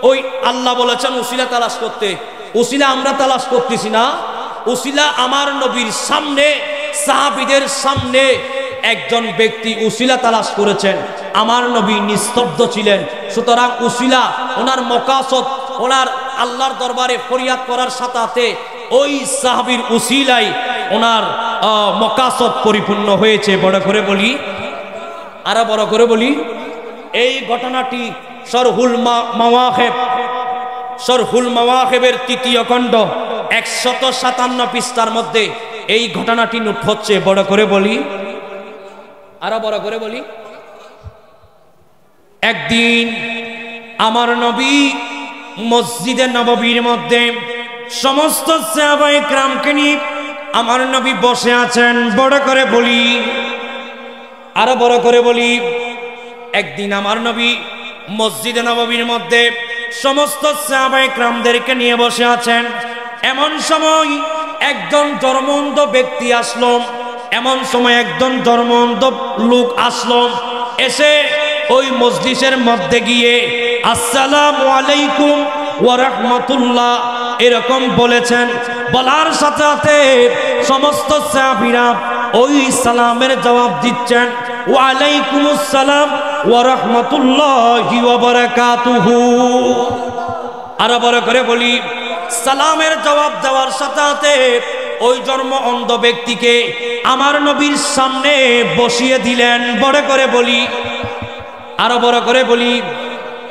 ওই আল্লাহ বলেছেন উসিলা তালাশ করতে, উসিলা আমরা তালাশ করতেছি না, উসিলা আমার নবীর সামনে সাহাবীদের সামনে একজন ব্যক্তি উসিলা তালাশ করেছেন, আমার নবী নিস্তব্ধ ছিলেন। সুতরাং উসিলা ওনার মকাসদ, ওনার আল্লাহর দরবারে ফরিয়াদ করার সাথে ওই সাহাবীর উসিলাই ওনার মকাসদ পরিপূর্ণ হয়েছে। বড় করে বলি, আরো বড় করে বলি, এই ঘটনাটি শরহুল মাওয়াহিবের ৩য় খণ্ড ১৫৭ পৃষ্ঠার মধ্যে এই ঘটনাটি নোট হচ্ছে। বড় করে বলি, আরো বড় করে বলি, একদিন আমার নবী মসজিদে নববীর মধ্যে সমস্ত সাহাবায়ে কেরামকে নিয়ে আমার নবী বসে আছেন। বড় করে বলি, আরো বড় করে বলি, একদিন আমার নবী মসজিদে নববীর মধ্যে সমস্ত সাহাবায়ে কেরামদেরকে নিয়ে বসে আছেন। এমন সময় একজন জন্মন্ধ ব্যক্তি আসলো, এমন সময় একজন জন্মন্ধ লোক আসলো, এসে ওই মজলিসের মধ্যে গিয়ে আসসালামু আলাইকুম ওয়া রাহমাতুল্লাহ এরকম বলেছেন। বলার সাথে সাথে সমস্ত সাহাবীরা ওই সালামের জবাব দিচ্ছেন, ওয়া আলাইকুমুস সালাম ওয়া রাহমাতুল্লাহি ওয়া বারাকাতুহু। আরো বড় করে বলি, সালামের জবাব দেওয়ার সাথে সাথে ওই জন্ম অন্ধ ব্যক্তিকে আমার নবীর সামনে বসিয়ে দিলেন। বড় করে বলি, আরো বড় করে বলি,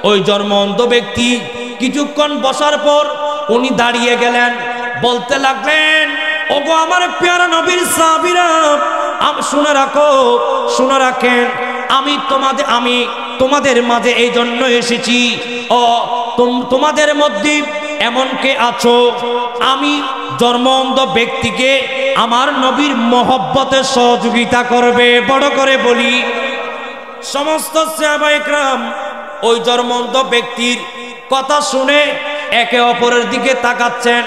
ওই জন্ম অন্ধ ব্যক্তি কিছুক্ষণ বসার পর উনি দাঁড়িয়ে গেলেন, বলতে লাগলেন, ওগো আমার প্যারা নবীর সাহাবীরা, শুনে রাখো, শুনে রাখেন, আমি তোমাদের মাঝে এই জন্য এসেছি, ও তোমাদের মধ্যে এমন কে আছো আমি জন্ম অন্ধ ব্যক্তিকে আমার নবীর মহব্বতে সহযোগিতা করবে। বড় করে বলি, সমস্ত সাহাবায়ে কেরাম ওই জন্ম অন্ধ ব্যক্তির কথা শুনে একে অপরের দিকে তাকাচ্ছেন।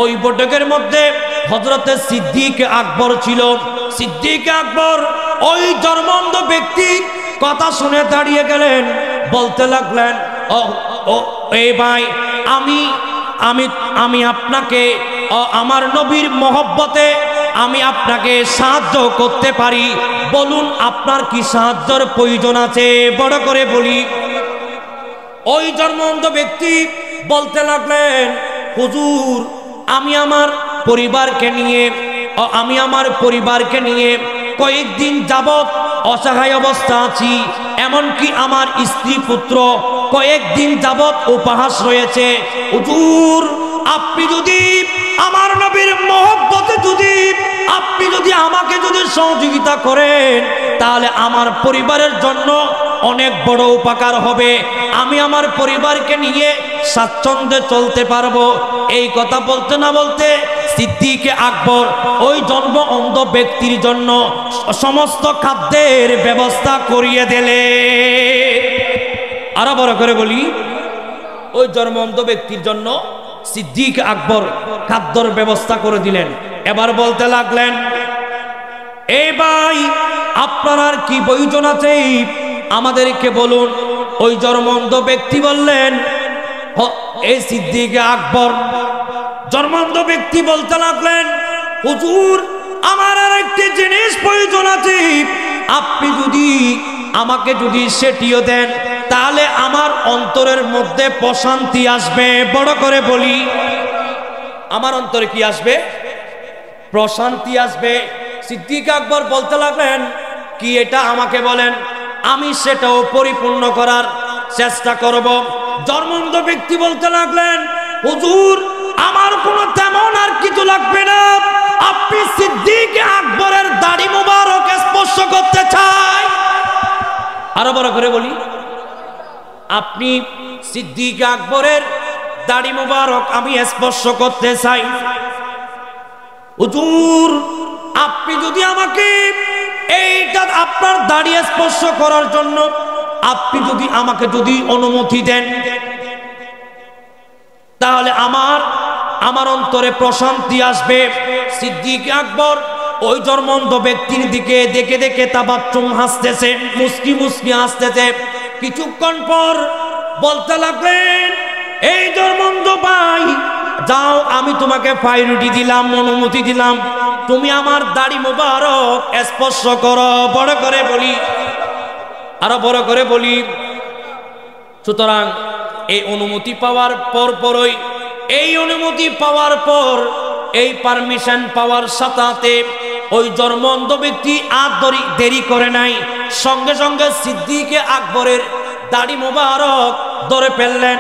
ওই বৈঠকের মধ্যে হযরতে সিদ্দিক আকবর ছিল। সিদ্দিক আকবর ওই জন্ম অন্ধ ব্যক্তি কথা শুনে দাঁড়িয়ে গেলেন, বলতে লাগলেন, ও এই ভাই, আমি আপনাকে আমার নবীর মহব্বতে আমি আপনাকে সাহায্য করতে পারি, বলুন আপনার কি সাহায্যের প্রয়োজন আছে। বড় করে বলি, ওই জন্ম অন্ধ ব্যক্তি বলতে লাগলেন, হুজুর, আমি আমার পরিবারকে নিয়ে কয়েকদিন যাবত অসহায় অবস্থা আছি, এমনকি আমার স্ত্রী পুত্র কয়েকদিন যাবত উপহাস রয়েছে। হুজুর, আপনি যদি আমার নবীর মহব্বতে আপনি যদি আমাকে সহযোগিতা করেন, তাহলে আমার পরিবারের জন্য অনেক বড় উপকার হবে, আমি আমার পরিবারকে নিয়ে স্বাচ্ছন্দ্যে চলতে পারবো। এই কথা বলতে না বলতে সিদ্দিক আকবর ওই জন্ম অন্ধ ব্যক্তির জন্য সমস্ত খাদ্যের ব্যবস্থা করিয়ে দিলে। আরো বড় করে বলি, ওই জন্ম অন্ধ ব্যক্তির জন্য সিদ্দিক আকবর খাদ্যর ব্যবস্থা করে দিলেন। এবার বলতে লাগলেন, এই ভাই, আপনার আর কি প্রয়োজন আছে আমাদেরকে বলুন। ওই জন্ম অন্ধ ব্যক্তি বললেন, এই সিদ্দিক আকবর জন্ম অন্ধ ব্যক্তি বলতে লাগলেন, হুজুর, আমার আর একটি জিনিস প্রয়োজন আছে, আপনি আমাকে সেটিও দেন, তাহলে আমার অন্তরের মধ্যে প্রশান্তি আসবে। বড় করে বলি, আমার অন্তরে কি আসবে? প্রশান্তি আসবে। সিদ্দিক আকবর বলতে লাগলেন, কি এটা আমাকে বলেন, আমি সেটাও পরিপূর্ণ করার চেষ্টা করব। জন্মন্ধ ব্যক্তি বলতে লাগলেন, হুজুর, আমার কোনো তেমন আর কিছু লাগবে না, আপনি সিদ্দিক আকবরের দাড়ি মুবারক স্পর্শ করতে চাই। আরো বড় করে বলি, আপনি সিদ্দিক আকবরের দাড়ি মুবারক আমি স্পর্শ করতে চাই। হুজুর, আপনি যদি আমাকে এইটা আপনার দাড়ি স্পর্শ করার জন্য আপনি আমাকে অনুমতি দেন, তাহলে আমার অন্তরে প্রশান্তি আসবে। সিদ্দিক আকবর ওই জন্মন্ধ ব্যক্তির দিকে দেখে দেখে তাবাচ্চুম হাসতেছে, মুস্কি মুস্কি হাসতেছে। কিছুক্ষণ পর বলতে লাগলেন, এই ধর্মন্ধ ভাই, যাও, আমি তোমাকে পায়রুটি দিলাম, অনুমতি দিলাম, তুমি আমার দাড়ি মোবারক স্পর্শ করো। বড় করে বলি, আরো বড় করে বলি। সুতরাং এই অনুমতি পাওয়ার পরই, এই অনুমতি পাওয়ার পর, এই পারমিশন পাওয়ার সাথে ওই জন্মন্ধ ব্যক্তি আর দেরি করে নাই, সঙ্গে সঙ্গে সিদ্দিক আকবরের দাড়ি মোবারক ধরে ফেললেন।